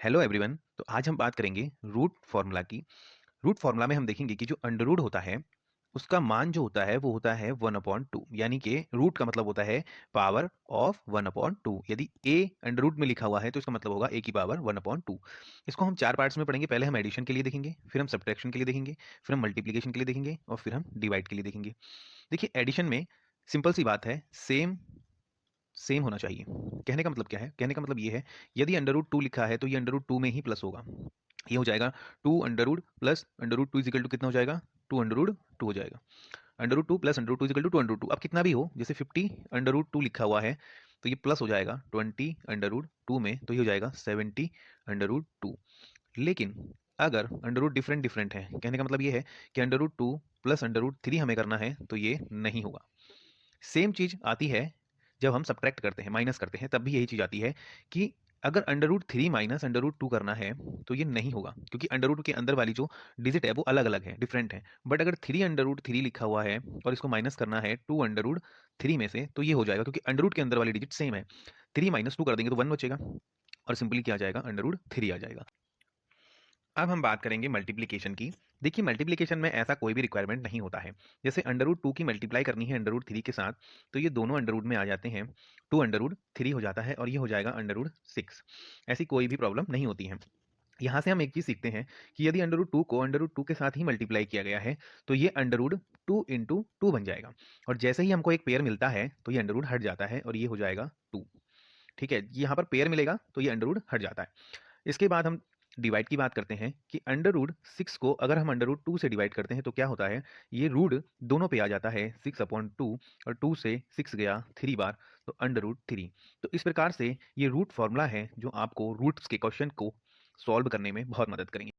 Hello everyone. तो आज हम बात करेंगे रूट फार्मूला की। रूट फार्मूला में हम देखेंगे कि जो अंडर रूट होता है उसका मान जो होता है वो होता है 1/2, यानी कि रूट का मतलब होता है पावर ऑफ 1/2। यदि ए अंडर रूट में लिखा हुआ है तो इसका मतलब होगा ए की पावर 1/2। इसको हम चार पार्ट्स में पढ़ेंगे। पहले हम एडिशन के लिए देखेंगे, फिर हम सब्ट्रैक्शन के लिए देखेंगे, फिर हम मल्टीप्लिकेशन के लिए देखेंगे और फिर हम डिवाइड के लिए देखेंगे। देखिए, एडिशन में सिंपल सी बात है, सेम सेम होना चाहिए। कहने का मतलब क्या है? कहने का मतलब ये है, यदि अंडर रूट 2 लिखा है तो ये अंडर रूट 2 में ही प्लस होगा। ये हो जाएगा 2 under root plus under root 2 is equal to कितना हो जाएगा? 2 अंडर रूट 2 हो जाएगा। Under root 2 plus under root 2 is equal to 2 under root 2। अब कितना भी हो, जैसे 50 अंडर रूट 2 लिखा हुआ है तो ये प्लस हो जाएगा 20 अंडर रूट 2 में, तो ये हो जाएगा 70 अंडर रूट 2। लेकिन अगर अंडर रूट डिफरेंट डिफरेंट है, कहने का मतलब ये है कि under root 2 plus under root 3 हमें करना है तो ये नहीं होगा। सेम चीज आती है जब हम सब्ट्रैक्ट करते हैं, माइनस करते हैं, तब भी यही चीज आती है कि अगर under root 3 minus under root 2 करना है तो ये नहीं होगा, क्योंकि अंडर रूट के अंदर वाली जो डिजिट है वो अलग अलग है, डिफरेंट है। बट अगर 3 अंडर रूट 3 लिखा हुआ है और इसको माइनस करना है 2 अंडर रूट 3 में से, तो ये हो जाएगा, क्योंकि अंडर रूट के अंदर वाली डिजिट सेम है। 3 माइनस 2 कर देंगे तो 1 बचेगा और सिंपली क्या आ जाएगा? अंडर रूट 3 आ जाएगा। अब हम बात करेंगे मल्टीप्लिकेशन की। देखिए, मल्टीप्लिकेशन में ऐसा कोई भी रिक्वायरमेंट नहीं होता है। जैसे अंडर रूट 2 की मल्टीप्लाई करनी है अंडर रूट 3 के साथ, तो ये दोनों अंडर रूट में आ जाते हैं, 2 अंडर रूट 3 हो जाता है और ये हो जाएगा अंडर रूट 6। ऐसी कोई भी प्रॉब्लम नहीं होती है। यहाँ से हम एक चीज सीखते हैं कि यदि अंडर रूट 2 को अंडर रूट 2 के साथ ही मल्टीप्लाई किया गया है तो ये अंडर रूट 2 इंटू 2 बन जाएगा, और जैसे ही हमको एक पेयर मिलता है तो ये अंडर रूट हट जाता है और ये हो जाएगा 2। ठीक है, यहाँ पर पेयर मिलेगा तो ये अंडर रूट हट जाता है। इसके बाद हम डिवाइड की बात करते हैं कि अंडर रूट 6 को अगर हम अंडर रूट 2 से डिवाइड करते हैं तो क्या होता है? ये रूट दोनों पे आ जाता है 6/2, और 2 से 6 गया 3 बार, तो अंडर रूट 3। तो इस प्रकार से ये रूट फॉर्मूला है जो आपको रूट्स के क्वेश्चन को सॉल्व करने में बहुत मदद करेंगे।